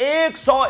100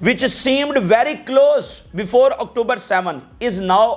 which seemed very close before October 7 is now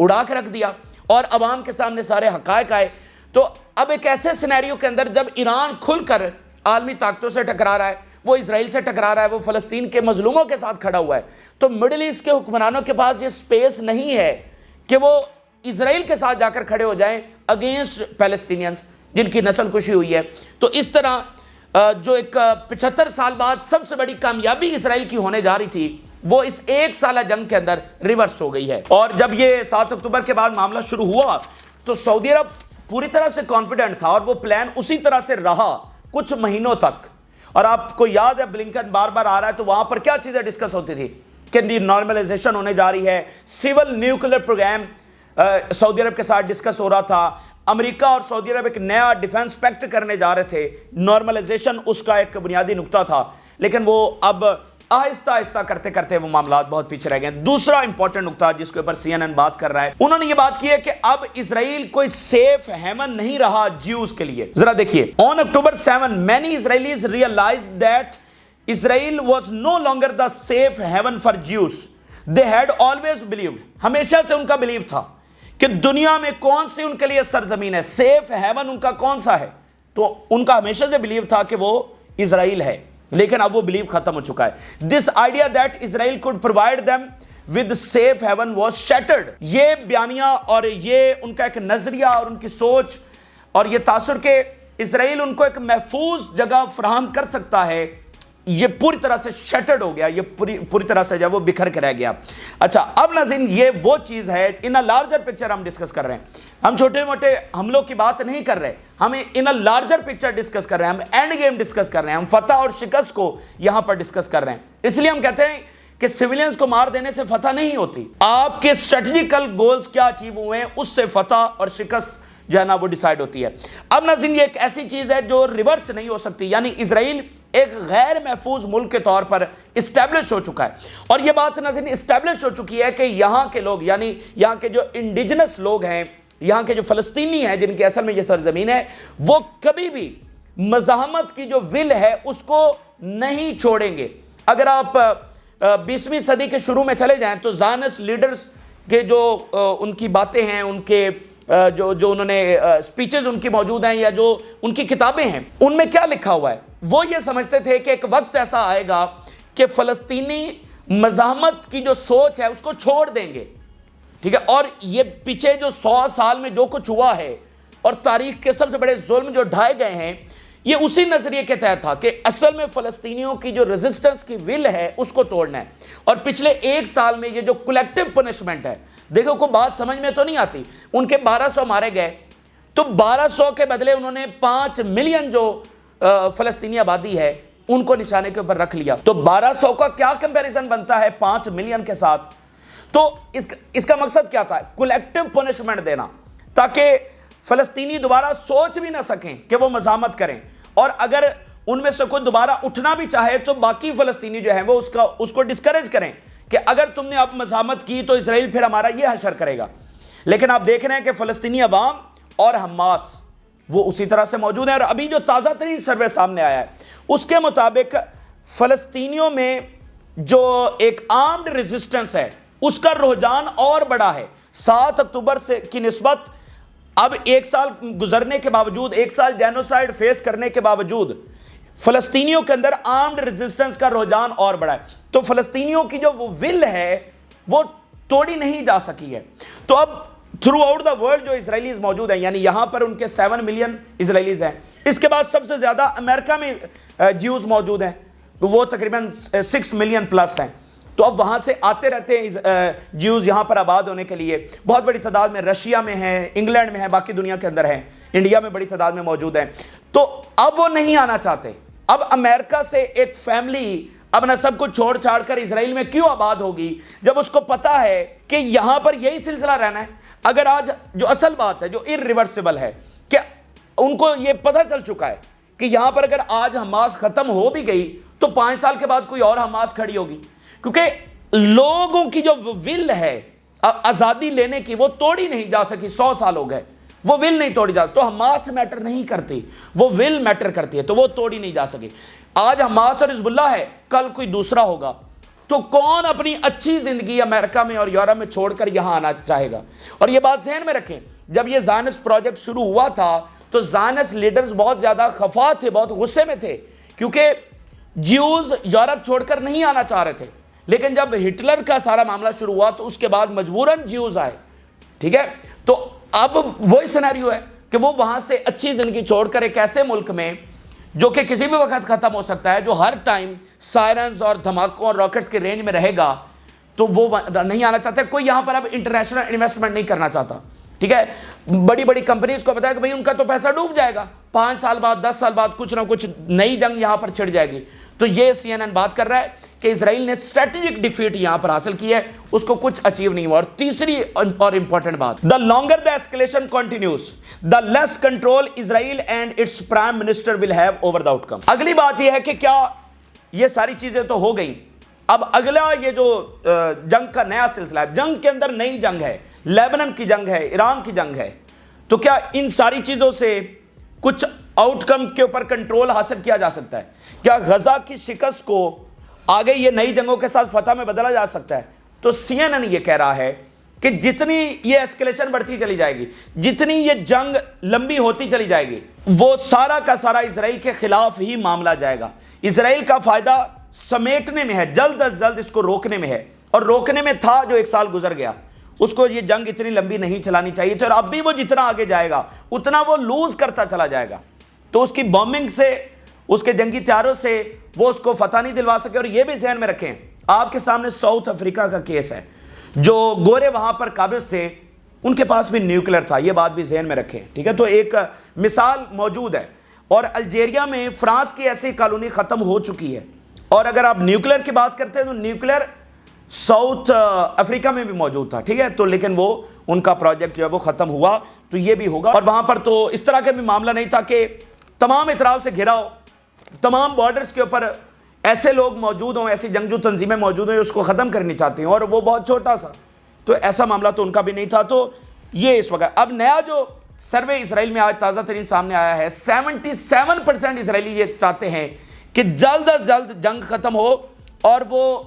اڑا کے رکھ دیا اور عوام کے سامنے سارے حقائق آئے. تو اب ایک ایسے سینیریو کے اندر جب ایران کھل کر عالمی طاقتوں سے ٹکرا رہا ہے, وہ اسرائیل سے ٹکرا رہا ہے, وہ فلسطین کے مظلوموں کے ساتھ کھڑا ہوا ہے, تو مڈل ایسٹ کے حکمرانوں کے پاس یہ سپیس نہیں ہے کہ وہ اسرائیل کے ساتھ جا کر کھڑے ہو جائیں اگینسٹ پیلسٹینینز جن کی نسل کشی ہوئی ہے. تو اس طرح جو ایک 75 سال بعد سب سے بڑی کامیابی اسرائیل کی ہونے جا رہی تھی, وہ اس ایک سالہ جنگ کے اندر ریورس ہو گئی ہے. اور جب یہ 7 اکتوبر کے بعد معاملہ شروع ہوا تو سعودی عرب پوری طرح سے کانفیڈنٹ تھا اور وہ پلان اسی طرح سے رہا کچھ مہینوں تک. اور آپ کو یاد ہے بلنکن بار بار آ رہا ہے, تو وہاں پر کیا چیزیں ڈسکس ہوتی تھی کہ نارملائزیشن ہونے جا رہی ہے, سول نیوکلیر پروگرام سعودی عرب کے ساتھ ڈسکس ہو رہا تھا, امریکہ اور سعودی عرب ایک نیا ڈیفنس پیکٹ کرنے جا رہے تھے, نارملائزیشن اس کا ایک بنیادی نقطہ تھا, لیکن وہ اب آہستہ آہستہ کرتے کرتے وہ معاملات بہت پیچھے رہ گئے. دوسرا امپورٹنٹ نقطہ جس کے اوپر CNN بات کر رہا ہے, انہوں نے یہ بات کی ہے کہ اب اسرائیل کوئی سیف ہیون نہیں رہا جیوز کے لیے. ذرا دیکھیے, on October 7 many Israelis realized that Israel was no longer the safe haven for Jews. They had always believed, ہمیشہ سے ان کا بلیو تھا کہ دنیا میں کون سی ان کے لیے سرزمین ہے, سیف ہیون ان کا کون سا ہے, تو ان کا ہمیشہ سے بلیو تھا کہ وہ اسرائیل ہے, لیکن اب وہ بلیو ختم ہو چکا ہے. This idea that Israel could provide them with safe haven was shattered. یہ بیانیہ اور یہ ان کا ایک نظریہ اور ان کی سوچ اور یہ تاثر کہ اسرائیل ان کو ایک محفوظ جگہ فراہم کر سکتا ہے, یہ پوری طرح سے شٹرڈ ہو گیا, یہ پوری طرح سے جو وہ بکھر کے رہ گیا. اچھا, اب ناظرین یہ وہ چیز ہے, ان اے لارجر پکچر ہم ڈسکس کر رہے ہیں, ہم چھوٹے موٹے حملوں کی بات نہیں کر رہے, ہم ان اے لارجر پکچر ڈسکس کر رہے ہیں, ہم اینڈ گیم ڈسکس کر رہے ہیں, ہم فتح اور شکست کو یہاں پر ڈسکس کر رہے ہیں. اس لیے ہم کہتے ہیں کہ سویلینز کو مار دینے سے فتح نہیں ہوتی, آپ کے اسٹریٹجیکل گولز کیا اچیو ہوئے ہیں اس سے فتح اور شکست جو ہے نا وہ ڈیسائیڈ ہوتی ہے. اب ناظرین یہ ایک ایسی چیز ہے جو ریورس نہیں ہو سکتی, یعنی اسرائیل ایک غیر محفوظ ملک کے طور پر اسٹیبلش ہو چکا ہے, اور یہ بات ناظرین اسٹیبلش ہو چکی ہے کہ یہاں کے لوگ, یعنی یہاں کے جو انڈیجنس لوگ ہیں, یہاں کے جو فلسطینی ہیں جن کے اصل میں یہ سرزمین ہے, وہ کبھی بھی مزاحمت کی جو ول ہے اس کو نہیں چھوڑیں گے. اگر آپ 20ویں صدی کے شروع میں چلے جائیں تو زائنسٹ لیڈرز کے جو ان کی باتیں ہیں, ان کے جو انہوں نے سپیچز ان کی موجود ہیں یا جو ان کی کتابیں ہیں, ان میں کیا لکھا ہوا ہے, وہ یہ سمجھتے تھے کہ ایک وقت ایسا آئے گا کہ فلسطینی مزاحمت کی جو سوچ ہے اس کو چھوڑ دیں گے. ٹھیک ہے, اور یہ پیچھے جو 100 سال میں جو کچھ ہوا ہے اور تاریخ کے سب سے بڑے ظلم جو ڈھائے گئے ہیں, یہ اسی نظریے کے تحت تھا کہ اصل میں فلسطینیوں کی جو ریزسٹنس کی ول ہے اس کو توڑنا ہے. اور پچھلے 1 سال میں یہ جو کولیکٹیو پنشمنٹ ہے, دیکھو کو بات سمجھ میں تو نہیں آتی, ان کے 1200 مارے گئے تو 1200 کے بدلے انہوں نے 5 ملین جو فلسطینی آبادی ہے ان کو نشانے کے اوپر رکھ لیا. تو 1200 کا کیا کمپیریزن بنتا ہے 5 ملین کے ساتھ؟ تو اس کا مقصد کیا تھا؟ کولیکٹیو پنشمنٹ دینا, تاکہ فلسطینی دوبارہ سوچ بھی نہ سکیں کہ وہ مزاحمت کریں, اور اگر ان میں سے کوئی دوبارہ اٹھنا بھی چاہے تو باقی فلسطینی جو ہیں وہ اس کو ڈسکریج کریں کہ اگر تم نے اب مزاحمت کی تو اسرائیل پھر ہمارا یہ حشر کرے گا. لیکن آپ دیکھ رہے ہیں کہ فلسطینی عوام اور حماس وہ اسی طرح سے موجود ہیں, اور ابھی جو تازہ ترین سروے سامنے آیا ہے اس کے مطابق فلسطینیوں میں جو ایک آرمڈ ریزسٹنس ہے اس کا رجحان اور بڑا ہے 7 اکتوبر سے کی نسبت. اب 1 سال گزرنے کے باوجود, 1 سال جینوسائیڈ فیس کرنے کے باوجود فلسطینیوں کے اندر آرمڈ ریزسٹنس کا رجحان اور بڑا ہے. تو فلسطینیوں کی جو وہ ول ہے وہ توڑی نہیں جا سکی ہے. تو اب تھرو آؤٹ دا ورلڈ جو اسرائیلیز موجود ہیں, یعنی یہاں پر ان کے 7 ملین اسرائیلیز ہیں, اس کے بعد سب سے زیادہ امریکہ میں جیوز موجود ہیں, وہ تقریباً 6 ملین پلس ہیں. تو اب وہاں سے آتے رہتے ہیں جیوز یہاں پر آباد ہونے کے لیے, بہت بڑی تعداد میں رشیا میں ہیں, انگلینڈ میں ہیں, باقی دنیا کے اندر ہیں, انڈیا میں بڑی تعداد میں موجود ہیں. تو اب وہ نہیں آنا چاہتے. اب امریکہ سے ایک فیملی اپنا سب کچھ چھوڑ چھاڑ کر اسرائیل میں کیوں آباد ہوگی جب اس کو پتا ہے کہ یہاں پر یہی سلسلہ رہنا ہے. اگر آج جو اصل بات ہے جو irreversible ہے کہ ان کو یہ پتہ چل چکا ہے کہ یہاں پر اگر آج حماس ختم ہو بھی گئی تو 5 سال کے بعد کوئی اور حماس کھڑی ہوگی, کیونکہ لوگوں کی جو ول ہے آزادی لینے کی وہ توڑی نہیں جا سکی. 100 سال ہو گئے, وہ ول نہیں توڑی جا سکی. تو حماس میٹر نہیں کرتی, وہ ول میٹر کرتی ہے, تو وہ توڑی نہیں جا سکی. آج حماس اور حزب اللہ ہے, کل کوئی دوسرا ہوگا, تو کون اپنی اچھی زندگی امریکہ میں اور یورپ میں چھوڑ کر یہاں آنا چاہے گا؟ اور یہ بات ذہن میں رکھیں، جب یہ زائنسٹ پروجیکٹ شروع ہوا تھا تو زائنسٹ لیڈرز بہت زیادہ خفا تھے، بہت غصے میں تھے، کیونکہ جیوز یورپ چھوڑ کر نہیں آنا چاہ رہے تھے. لیکن جب ہٹلر کا سارا معاملہ شروع ہوا تو اس کے بعد مجبوراً جیوز آئے. ٹھیک ہے، تو اب وہی سینیریو ہے کہ وہ وہاں سے اچھی زندگی چھوڑ کر ایک ایسے ملک میں جو کہ کسی بھی وقت ختم ہو سکتا ہے، جو ہر ٹائم سائرنز اور دھماکوں اور راکٹس کے رینج میں رہے گا، تو وہ نہیں آنا چاہتے. کوئی یہاں پر اب انٹرنیشنل انویسٹمنٹ نہیں کرنا چاہتا. ٹھیک ہے، بڑی بڑی کمپنیز کو پتا ہے کہ بھئی ان کا تو پیسہ ڈوب جائے گا، 5 سال بعد 10 سال بعد کچھ نہ کچھ نئی جنگ یہاں پر چھڑ جائے گی. تو یہ سی این این بات کر رہا ہے کہ اسرائیل نے اسٹریٹجک ڈیفیٹ یہاں پر حاصل کی ہے، اس کو کچھ اچیو نہیں ہوا. اور تیسری اور امپورٹنٹ بات، the longer the escalation continues, the less control Israel and its prime minister will have over the outcome. اگلی بات یہ ہے کہ کیا یہ ساری چیزیں تو ہو گئیں، اب اگلا یہ جو جنگ کا نیا سلسلہ ہے، جنگ کے اندر نئی جنگ ہے، لیبنان کی جنگ ہے، ایران کی جنگ ہے، تو کیا ان ساری چیزوں سے کچھ آؤٹ کم کے اوپر کنٹرول حاصل کیا جا سکتا ہے؟ کیا غزہ کی شکست کو آگے یہ نئی جنگوں کے ساتھ فتح میں بدلا جا سکتا ہے؟ تو سی این این یہ کہہ رہا ہے کہ جتنی یہ ایسکیلیشن بڑھتی چلی جائے گی، جتنی یہ جنگ لمبی ہوتی چلی جائے گی، وہ سارا کا سارا اسرائیل کے خلاف ہی معاملہ جائے گا. اسرائیل کا فائدہ سمیٹنے میں ہے، جلد از جلد اس کو روکنے میں ہے، اور روکنے میں تھا جو 1 سال گزر گیا. اس کو یہ جنگ اتنی لمبی نہیں چلانی چاہیے تھی، اور اب بھی وہ جتنا آگے جائے گا اتنا وہ لوز کرتا چلا جائے گا. تو اس کی بومبنگ سے، اس کے جنگی تیاروں سے وہ اس کو فتح نہیں دلوا سکے. اور یہ بھی ذہن میں رکھیں، آپ کے سامنے ساؤتھ افریقہ کا کیس ہے، جو گورے وہاں پر قابض تھے، ان کے پاس بھی نیوکلیر تھا، یہ بات بھی ذہن میں رکھیں. ٹھیک ہے، تو ایک مثال موجود ہے. اور الجیریا میں فرانس کی ایسی کالونی ختم ہو چکی ہے. اور اگر آپ نیوکلیر کی بات کرتے ہیں تو نیوکلیر ساؤتھ افریقہ میں بھی موجود تھا. ٹھیک ہے، تو لیکن وہ ان کا پروجیکٹ جو ہے وہ ختم ہوا، تو یہ بھی ہوگا. اور وہاں پر تو اس طرح کا بھی معاملہ نہیں تھا کہ تمام اطراف سے گھرا ہو، تمام بارڈرز کے اوپر ایسے لوگ موجود ہوں، ایسی جنگجو تنظیمیں موجود ہیں جو اس کو ختم کرنی چاہتی ہیں، اور وہ بہت چھوٹا سا، تو ایسا معاملہ تو ان کا بھی نہیں تھا. تو یہ اس وقت اب نیا جو سروے اسرائیل میں آج تازہ ترین سامنے آیا ہے، 77% اسرائیلی یہ چاہتے ہیں کہ جلد از جلد جنگ ختم ہو، اور وہ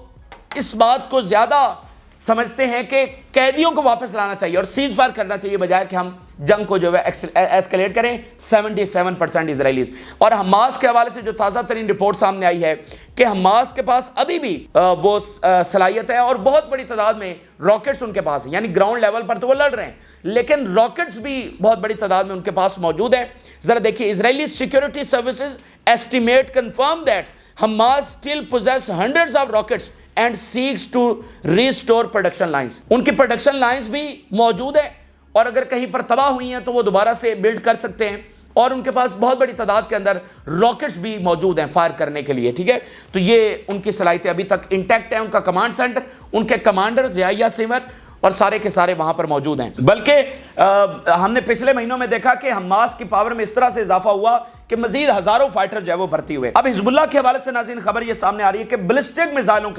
اس بات کو زیادہ سمجھتے ہیں کہ قیدیوں کو واپس لانا چاہیے اور سیز فائر کرنا چاہیے، بجائے کہ ہم جنگ کو جو ہے ایسکیلیٹ کریں. 77% اسرائیلیز. اور حماس کے حوالے سے جو تازہ ترین رپورٹ سامنے آئی ہے کہ حماس کے پاس ابھی بھی وہ صلاحیت ہے، اور بہت بڑی تعداد میں راکٹس ان کے پاس ہیں. یعنی گراؤنڈ لیول پر تو وہ لڑ رہے ہیں، لیکن راکٹس بھی بہت بڑی تعداد میں ان کے پاس موجود ہیں. ذرا دیکھیے، اسرائیلی security services estimate confirm that Hamas still possess hundreds of rockets and seeks to restore production lines. ان کی پروڈکشن لائنز بھی موجود ہیں، اور اگر کہیں پر تباہ ہوئی ہیں تو وہ دوبارہ سے بلڈ کر سکتے ہیں، اور ان کے پاس بہت بڑی تعداد کے اندر راکٹس بھی موجود ہیں فائر کرنے کے لیے. ٹھیک ہے، تو یہ ان کی صلاحیتیں ابھی تک انٹیکٹ ہیں. ان کا کمانڈ سینٹر، ان کے کمانڈر یحییٰ سنور اور سارے کے سارے وہاں پر موجود ہیں. بلکہ ہم نے پچھلے مہینوں میں دیکھا کہ حماس کی پاور میں اس طرح سے اضافہ ہوا کہ مزید ہزاروں فائٹر جو ہے وہ بھرتی ہوئے. اب حزب اللہ کے حوالے سے ناظرین خبر یہ سامنے آ رہی ہے کہ بلسٹک میزائلوں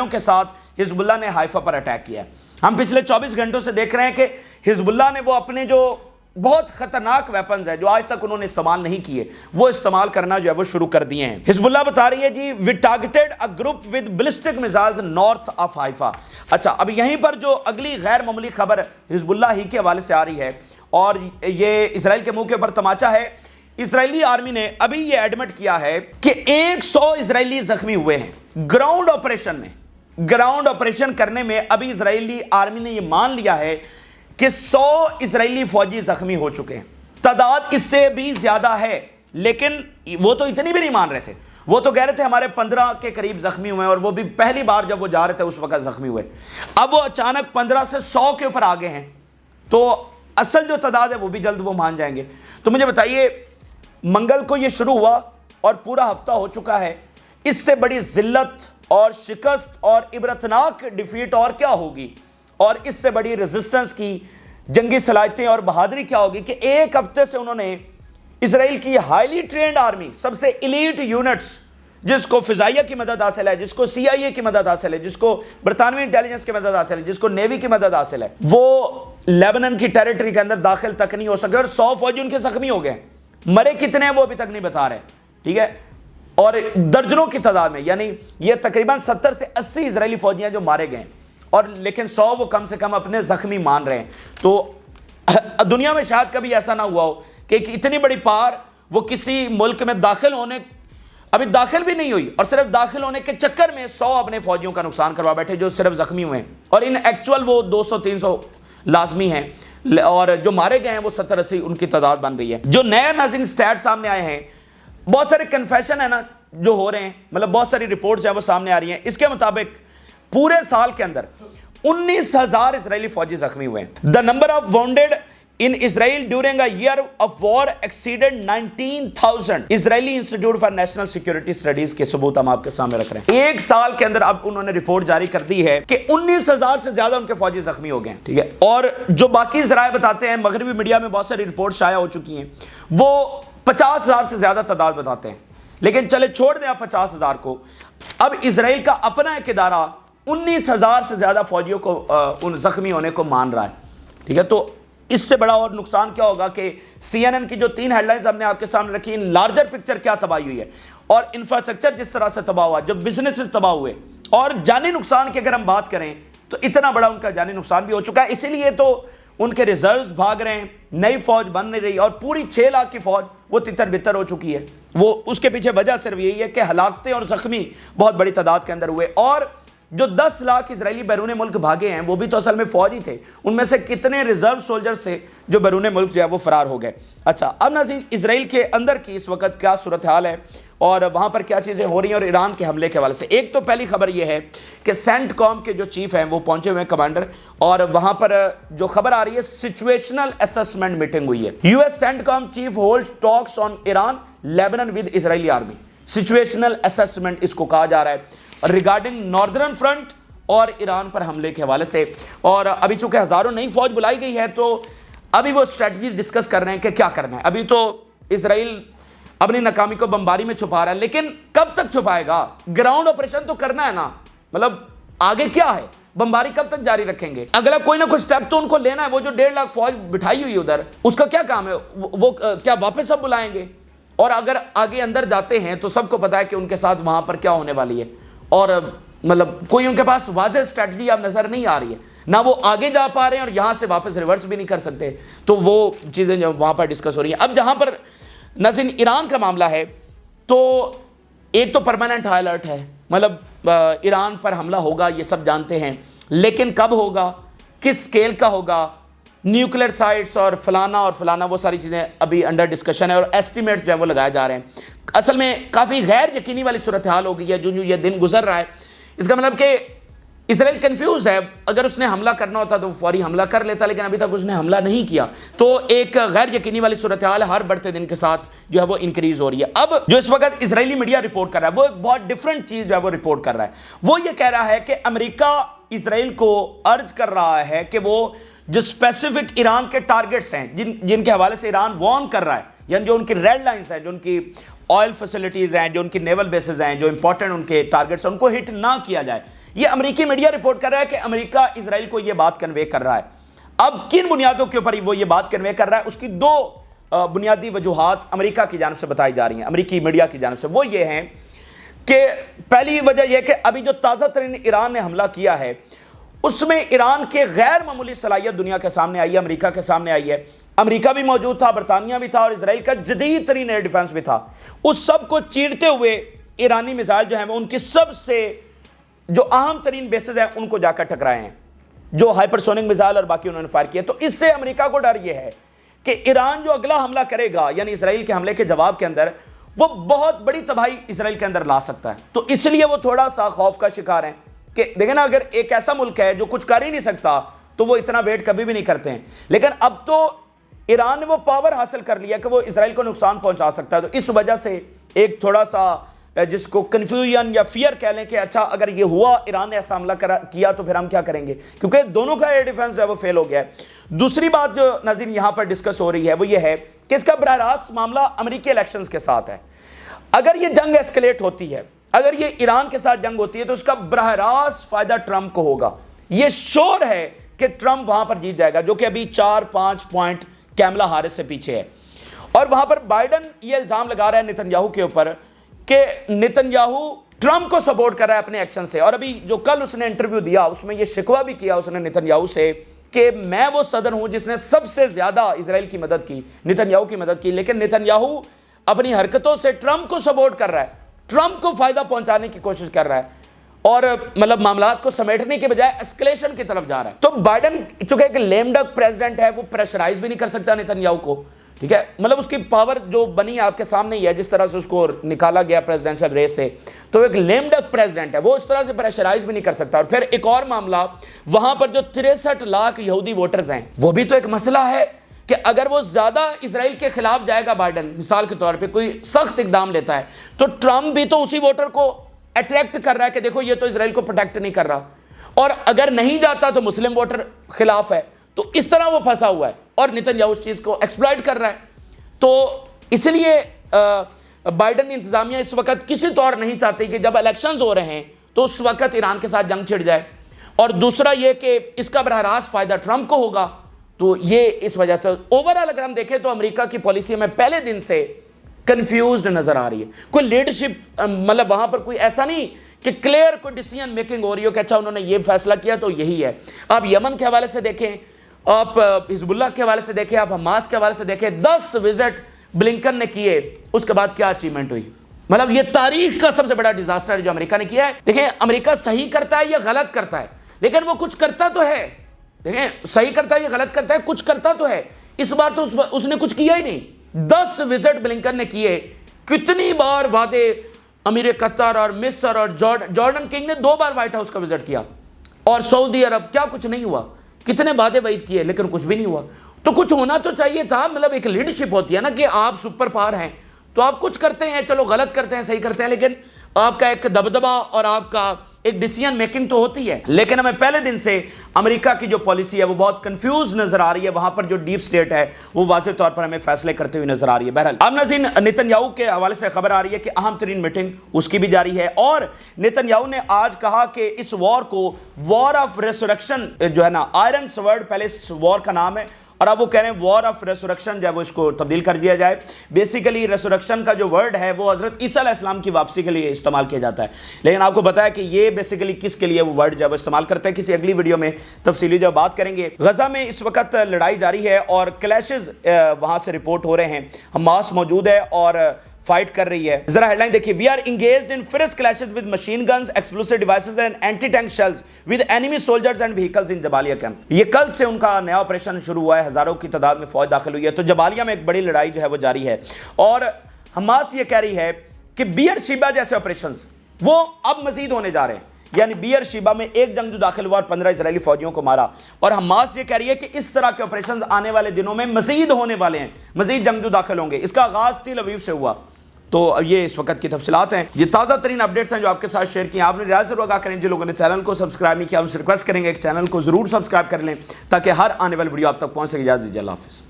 کے ساتھ حزب اللہ نے حائفہ پر اٹیک کیا ہے. ہم پچھلے 24 گھنٹوں سے دیکھ رہے ہیں کہ حزب اللہ نے وہ اپنے جو بہت خطرناک ویپنز ہیں جو آج تک انہوں نے استعمال نہیں کیے، وہ استعمال کرنا جو ہے وہ شروع کر دیے ہیں. حزب اللہ بتا رہی ہے جی we targeted a group with ballistic missiles north of Haifa. اچھا، اب یہیں پر جو اگلی غیر معمولی خبر حزب اللہ ہی کے حوالے سے آ رہی ہے، اور یہ اسرائیل کے منہ کے اوپر تماچا ہے. اسرائیلی آرمی نے ابھی یہ ایڈمٹ کیا ہے کہ 100 اسرائیلی زخمی ہوئے ہیں گراؤنڈ آپریشن کرنے میں. ابھی اسرائیلی آرمی نے یہ مان لیا ہے کہ 100 اسرائیلی فوجی زخمی ہو چکے ہیں. تعداد اس سے بھی زیادہ ہے، لیکن وہ تو اتنی بھی نہیں مان رہے تھے. وہ تو کہہ رہے تھے ہمارے 15 کے قریب زخمی ہوئے ہیں، اور وہ بھی پہلی بار جب وہ جا رہے تھے اس وقت زخمی ہوئے. اب وہ اچانک 15 سے 100 کے اوپر آگے ہیں، تو اصل جو تعداد ہے وہ بھی جلد وہ مان جائیں گے. تو مجھے بتائیے، منگل کو یہ شروع ہوا اور پورا ہفتہ ہو چکا ہے، اس سے بڑی ذلت اور شکست اور عبرتناک ڈیفیٹ اور کیا ہوگی؟ اور اس سے بڑی ریزسٹنس کی جنگی صلاحیتیں اور بہادری کیا ہوگی کہ ایک ہفتے سے انہوں نے اسرائیل کی ہائیلی ٹرینڈ آرمی، سب سے ایلیٹ یونٹس، جس کو فضائیہ کی مدد حاصل ہے، جس کو سی آئی اے کی مدد حاصل ہے، جس کو برطانوی انٹیلیجنس کی مدد حاصل ہے، جس کو نیوی کی مدد حاصل ہے، وہ لیبنان کی ٹیریٹری کے اندر داخل تک نہیں ہو سکے، اور 100 فوجی ان کے زخمی ہو گئے. مرے کتنے ہیں وہ ابھی تک نہیں بتا رہے. ٹھیک ہے، اور درجنوں کی تعداد میں، یعنی یہ تقریباً 70 سے 80 اسرائیلی فوجیاں جو مارے گئے، اور لیکن 100 وہ کم سے کم اپنے زخمی مان رہے ہیں۔ تو دنیا میں شاید کبھی ایسا نہ ہوا ہو کہ اتنی بڑی پار وہ کسی ملک میں داخل ہونے، ابھی داخل بھی نہیں ہوئی، اور صرف داخل ہونے کے چکر میں 100 اپنے فوجیوں کا نقصان کروا بیٹھے جو صرف زخمی ہوئے ہیں، اور ان ایکچول وہ 200-300 لازمی ہیں، اور جو مارے گئے ہیں وہ 70-80 ان کی تعداد بن رہی ہے۔ جو نئے ناظرین سٹیٹ سامنے آئے ہیں، بہت سارے کنفیشن ہیں نا جو ہو رہے ہیں، مطلب بہت ساری رپورٹس ہیں وہ سامنے آ رہی ہیں۔ اس کے مطابق پورے سال کے اندر 19,000 اسرائیلی فوجی زخمی ہوئے ہیں۔ The number of wounded in Israel during a year of war exceeded 19,000۔ Israeli institute for national security studies کے ثبوت ہم آپ کے سامنے رکھ رہے ہیں۔ ایک سال کے اندر اب انہوں نے رپورٹ جاری کر دی ہے کہ 19,000 سے زیادہ ان کے فوجی زخمی ہو گئے ہیں، ٹھیک ہے۔ اور جو باقی ذرائع بتاتے ہیں، مغربی میڈیا میں بہت ساری رپورٹ شائع ہو چکی ہیں، وہ 50,000 سے زیادہ تعداد بتاتے ہیں۔ لیکن چلے چھوڑ دیں آپ 50,000 کو، اب اسرائیل کا اپنا ایک ادارہ 19,000 سے زیادہ فوجیوں کو ان زخمی ہونے کو مان رہا ہے، ٹھیک ہے۔ تو اس سے بڑا اور نقصان کیا ہوگا کہ سی این این کی جو 3 ہیڈ لائنز ہم نے آپ کے سامنے رکھی، ان لارجر پکچر کیا تباہی ہوئی ہے، اور انفراسٹرکچر جس طرح سے تباہ ہوا، جو بزنسز تباہ ہوئے، اور جانی نقصان کی اگر ہم بات کریں تو اتنا بڑا ان کا جانی نقصان بھی ہو چکا ہے۔ اسی لیے تو ان کے ریزروز بھاگ رہے ہیں، نئی فوج بن نہیں رہی، اور پوری 6 لاکھ کی فوج وہ تتر بتر ہو چکی ہے۔ وہ اس کے پیچھے وجہ صرف یہی ہے کہ ہلاکتیں اور زخمی بہت بڑی تعداد کے اندر ہوئے، اور جو 10 لاکھ اسرائیلی بیرون ملک بھاگے ہیں وہ بھی تو اصل میں فوج ہی تھے، ان میں سے کتنے ریزرو سولجرز تھے جو بیرون ملک جو ہے وہ فرار ہو گئے۔ اچھا، اب ناظرین اسرائیل کے اندر کی اس وقت کیا صورتحال ہے اور وہاں پر کیا چیزیں ہو رہی ہیں، اور ایران کے حملے کے حوالے سے ایک تو پہلی خبر یہ ہے کہ سینٹ کام کے جو چیف ہیں وہ پہنچے ہوئے ہیں، کمانڈر، اور وہاں پر جو خبر آ رہی ہے سچویشنل اسسمنٹ میٹنگ ہوئی ہے۔ U S CENTCOM chief hold talks on Iran Lebanon with Israeli army. Situational assessment اس کو کہا جا رہا ہے ریگارڈنگ ناردرن فرنٹ اور ایران پر حملے کے حوالے سے، اور ابھی چونکہ ہزاروں نئی فوج بلائی گئی ہے تو ابھی وہ اسٹریٹجی ڈسکس کر رہے ہیں کہ کیا کرنا ہے۔ ابھی تو اسرائیل اپنی ناکامی کو بمباری میں چھپا رہا ہے، لیکن کب تک چھپائے گا؟ گراؤنڈ آپریشن تو کرنا ہے نا، مطلب آگے کیا ہے، بمباری کب تک جاری رکھیں گے؟ اگلا کوئی نہ کوئی سٹیپ تو ان کو لینا ہے۔ وہ جو 1.5 لاکھ فوج بٹھائی ہوئی ادھر، اس کا کیا کام ہے؟ وہ کیا واپس اب بلائیں گے؟ اور اگر آگے اندر جاتے ہیں تو سب کو پتا ہے کہ ان کے ساتھ وہاں پر کیا ہونے والی ہے، اور مطلب کوئی ان کے پاس واضح اسٹریٹجی اب نظر نہیں آ رہی ہے، نہ وہ آگے جا پا رہے ہیں اور یہاں سے واپس ریورس بھی نہیں کر سکتے۔ تو وہ چیزیں جو وہاں پر ڈسکس ہو رہی ہیں۔ اب جہاں پر ناظرین ایران کا معاملہ ہے تو ایک تو پرماننٹ ہائی الرٹ ہے، مطلب ایران پر حملہ ہوگا یہ سب جانتے ہیں، لیکن کب ہوگا، کس سکیل کا ہوگا، نیوکلیر سائٹس اور فلانا وہ ساری چیزیں ابھی انڈر ڈسکشن ہے، اور ایسٹیمیٹس جو ہے وہ لگائے جا رہے ہیں۔ اصل میں کافی غیر یقینی والی صورتحال ہو گئی ہے جو یہ دن گزر رہا ہے۔ اس کا مطلب کہ اسرائیل کنفیوز ہے، اگر اس نے حملہ کرنا ہوتا تو وہ فوری حملہ کر لیتا، لیکن ابھی تک اس نے حملہ نہیں کیا، تو ایک غیر یقینی والی صورتحال ہر بڑھتے دن کے ساتھ جو ہے وہ انکریز ہو رہی ہے۔ اب جو اس وقت اسرائیلی میڈیا رپورٹ کر رہا ہے وہ ایک بہت ڈیفرنٹ چیز جو ہے وہ رپورٹ کر رہا ہے۔ وہ یہ کہہ رہا ہے کہ امریکہ اسرائیل کو ارج کر رہا ہے کہ وہ جو اسپیسیفک ایران کے ٹارگٹس ہیں جن کے حوالے سے ایران وارن کر رہا ہے، یعنی جو ان کی ریڈ لائنز ہیں، جو ان کی آئل فیسلٹیز ہیں، جو ان کی نیول بیسز ہیں، جو امپورٹنٹ ان کے ٹارگٹس ہیں، ان کو ہٹ نہ کیا جائے۔ یہ امریکی میڈیا رپورٹ کر رہا ہے کہ امریکہ اسرائیل کو یہ بات کنوے کر رہا ہے۔ اب کن بنیادوں کے اوپر وہ یہ بات کنوے کر رہا ہے، اس کی 2 بنیادی وجوہات امریکہ کی جانب سے بتائی جا رہی ہیں، امریکی میڈیا کی جانب سے۔ وہ یہ ہیں کہ پہلی وجہ یہ کہ ابھی جو تازہ ترین ایران نے حملہ کیا ہے اس میں ایران کے غیر معمولی صلاحیت دنیا کے سامنے آئی ہے، امریکہ کے سامنے آئی ہے۔ امریکہ بھی موجود تھا، برطانیہ بھی تھا، اور اسرائیل کا جدید ترین ایئر ڈیفنس بھی تھا۔ اس سب کو چیرتے ہوئے ایرانی میزائل جو ہیں وہ ان کی سب سے جو اہم ترین بیسز ہیں ان کو جا کر ٹکرائے ہیں، جو ہائپرسونک میزائل اور باقی انہوں نے فائر کیا۔ تو اس سے امریکہ کو ڈر یہ ہے کہ ایران جو اگلا حملہ کرے گا، یعنی اسرائیل کے حملے کے جواب کے اندر، وہ بہت بڑی تباہی اسرائیل کے اندر لا سکتا ہے۔ تو اس لیے وہ تھوڑا سا خوف کا شکار ہیں کہ دیکھیں نا، اگر ایک ایسا ملک ہے جو کچھ کر ہی نہیں سکتا تو وہ اتنا ویٹ کبھی بھی نہیں کرتے ہیں، لیکن اب تو ایران نے وہ پاور حاصل کر لیا کہ وہ اسرائیل کو نقصان پہنچا سکتا ہے۔ تو اس وجہ سے ایک تھوڑا سا جس کو کنفیوژن یا فیئر کہہ لیں کہ اچھا اگر یہ ہوا، ایران نے ایسا حملہ کیا تو پھر ہم کیا کریں گے، کیونکہ دونوں کا ایئر ڈیفنس جو ہے وہ فیل ہو گیا ہے۔ دوسری بات جو ناظرین یہاں پر ڈسکس ہو رہی ہے وہ یہ ہے کہ اس کا براہ راست معاملہ امریکی الیکشنز کے ساتھ ہے۔ اگر یہ جنگ ایسکلیٹ ہوتی ہے، اگر یہ ایران کے ساتھ جنگ ہوتی ہے تو اس کا براہ راست فائدہ ٹرمپ کو ہوگا۔ یہ شور ہے کہ ٹرمپ وہاں پر جیت جائے گا، جو کہ ابھی 4-5 پوائنٹ کیملا ہارس سے پیچھے ہے۔ اور وہاں پر بائیڈن یہ الزام لگا رہا ہے نتن یاہو کے اوپر کہ نتنیاہو ٹرمپ کو سپورٹ کر رہا ہے اپنے ایکشن سے، اور ابھی جو کل اس نے انٹرویو دیا اس میں یہ شکوہ بھی کیا اس نے نتنیاہو سے کہ میں وہ صدر ہوں جس نے سب سے زیادہ اسرائیل کی مدد کی، نتنیاہو کی مدد کی، لیکن نتنیاہو اپنی حرکتوں سے ٹرمپ کو سپورٹ کر رہا ہے، ٹرمپ کو فائدہ پہنچانے کی کوشش کر رہا ہے، اور مطلب معاملات کو سمیٹنے کے بجائے اسکلیشن کی طرف جا رہا ہے۔ تو بائیڈن چونکہ ایک لیم ڈک پریزیڈنٹ ہے، وہ پریشرائز بھی نہیں کر سکتا نتنیاہو کو، ٹھیک ہے، مطلب اس کی پاور جو بنی آپ کے سامنے ہی ہے، جس طرح سے اس کو نکالا گیا پریزیڈنشل ریس سے، تو ایک لیم ڈک پریزیڈنٹ ہے، وہ اس طرح سے پریشرائز بھی نہیں کر سکتا۔ اور پھر ایک اور معاملہ، وہاں پر جو 63 لاکھ یہودی ووٹرز ہیں، وہ بھی تو ایک مسئلہ ہے کہ اگر وہ زیادہ اسرائیل کے خلاف جائے گا بائیڈن، مثال کے طور پہ کوئی سخت اقدام لیتا ہے، تو ٹرمپ بھی تو اسی ووٹر کو اٹریکٹ کر رہا ہے کہ دیکھو یہ تو اسرائیل کو پروٹیکٹ نہیں کر رہا، اور اگر نہیں جاتا تو مسلم ووٹر خلاف ہے، تو اس طرح وہ پھنسا ہوا ہے اور نتنیاہو اس چیز کو ایکسپلائٹ کر رہا ہے۔ تو اس لیے بائیڈن انتظامیہ اس وقت کسی طور نہیں چاہتی کہ جب الیکشنز ہو رہے ہیں تو اس وقت ایران کے ساتھ جنگ چھڑ جائے، اور دوسرا یہ کہ اس کا براہ راست فائدہ ٹرمپ کو ہوگا۔ تو یہ اس وجہ سے اوورآل اگر ہم دیکھیں تو امریکہ کی پالیسی میں پہلے دن سے کنفیوزڈ نظر آ رہی ہے، کوئی لیڈرشپ مطلب وہاں پر کوئی ایسا نہیں کہ کلیئر کوئی ڈیسیژن میکنگ ہو رہی ہو کہ اچھا انہوں نے یہ فیصلہ کیا تو یہی ہے۔ آپ یمن کے حوالے سے دیکھیں، آپ حزب اللہ کے حوالے سے دیکھیں، آپ حماس کے حوالے سے دیکھیں، 10 وزٹ بلنکن نے کیے، اس کے بعد کیا اچیومنٹ ہوئی؟ مطلب یہ تاریخ کا سب سے بڑا ڈیزاسٹر ہے جو امریکہ نے کیا ہے۔ دیکھیں امریکہ صحیح کرتا ہے یا غلط کرتا ہے، لیکن وہ کچھ کرتا تو ہے، دیکھیں صحیح کرتا ہے یا غلط کرتا ہے، کچھ کرتا تو ہے۔ اس بار تو اس نے کچھ کیا ہی نہیں۔ 10 وزٹ بلنکن نے کیے، کتنی بار وعدے، امیر قطر اور مصر اور جارڈن کنگ نے 2 بار وائٹ ہاؤس کا وزٹ کیا، اور سعودی عرب، کیا کچھ نہیں ہوا؟ کتنے وعدے وعید کیے لیکن کچھ بھی نہیں ہوا۔ تو کچھ ہونا تو چاہیے تھا، مطلب ایک لیڈرشپ ہوتی ہے نا کہ آپ سپر پاور ہیں تو آپ کچھ کرتے ہیں، چلو غلط کرتے ہیں صحیح کرتے ہیں، لیکن آپ کا ایک دبدبہ اور آپ کا ایک ڈیسیژن میکنگ تو ہوتی ہے۔ لیکن ہمیں پہلے دن سے امریکہ کی جو پالیسی ہے وہ بہت کنفیوز نظر آ رہی ہے، وہاں پر جو ڈیپ سٹیٹ ہے وہ واضح طور پر ہمیں فیصلے کرتے ہوئے نظر آ رہی ہے۔ بہرحال اب ناظرین، نتنیاہو کے حوالے سے خبر آ رہی ہے کہ اہم ترین میٹنگ اس کی بھی جاری ہے، اور نتنیاہو نے آج کہا کہ اس وار کو وار آف ریسوریکشن جو ہے نا، آئرن سورڈ پہلے اس وار کا نام ہے، اور اب وہ کہہ رہے ہیں وار آف ریسوریکشن جو ہے وہ اس کو تبدیل کر دیا جائے۔ بیسیکلی ریسوریکشن کا جو ورڈ ہے وہ حضرت عیسیٰ علیہ السلام کی واپسی کے لیے استعمال کیا جاتا ہے، لیکن آپ کو پتا ہے کہ یہ بیسیکلی کس کے لیے وہ ورڈ جو ہے وہ استعمال کرتے ہیں، کسی اگلی ویڈیو میں تفصیلی جو بات کریں گے۔ غزہ میں اس وقت لڑائی جاری ہے اور کلیشز وہاں سے رپورٹ ہو رہے ہیں، حماس موجود ہے اور فائٹ کر رہی ہے۔ ذرا ہیڈ لائن دیکھیے، we are engaged in fierce clashes with machine guns, explosive devices and anti-tank shells with enemy soldiers and vehicles in Jabalia camp. یہ کل سے ان کا نیا آپریشن شروع ہوا ہے، ہزاروں کی تعداد میں فوج داخل ہوئی ہے، تو جبالیہ میں ایک بڑی لڑائی جو ہے وہ جاری ہے، اور حماس یہ کہہ رہی ہے کہ بیئر شیبا جیسے آپریشنز وہ اب مزید ہونے جا رہے ہیں، یعنی بیئر شیبا میں ایک جنگجو داخل ہوا اور 15 اسرائیلی فوجیوں کو مارا، اور حماس یہ کہہ رہی ہے کہ اس طرح کے آپریشنز آنے والے دنوں میں مزید ہونے والے ہیں، مزید جنگجو داخل ہوں گے۔ اس کا آغاز تل ابیب سے ہوا۔ تو یہ اس وقت کی تفصیلات ہیں، یہ تازہ ترین اپڈیٹس ہیں جو آپ کے ساتھ شیئر کی ہیں۔ آپ نے رعایت ضرور آگاہ کریں، جن لوگوں نے چینل کو سبسکرائب نہیں کیا ان سے ریکویسٹ کریں گے کہ چینل کو ضرور سبسکرائب کر لیں تاکہ ہر آنے والی ویڈیو آپ تک پہنچ سکے۔ اجازت دیجیے، اللہ حافظ۔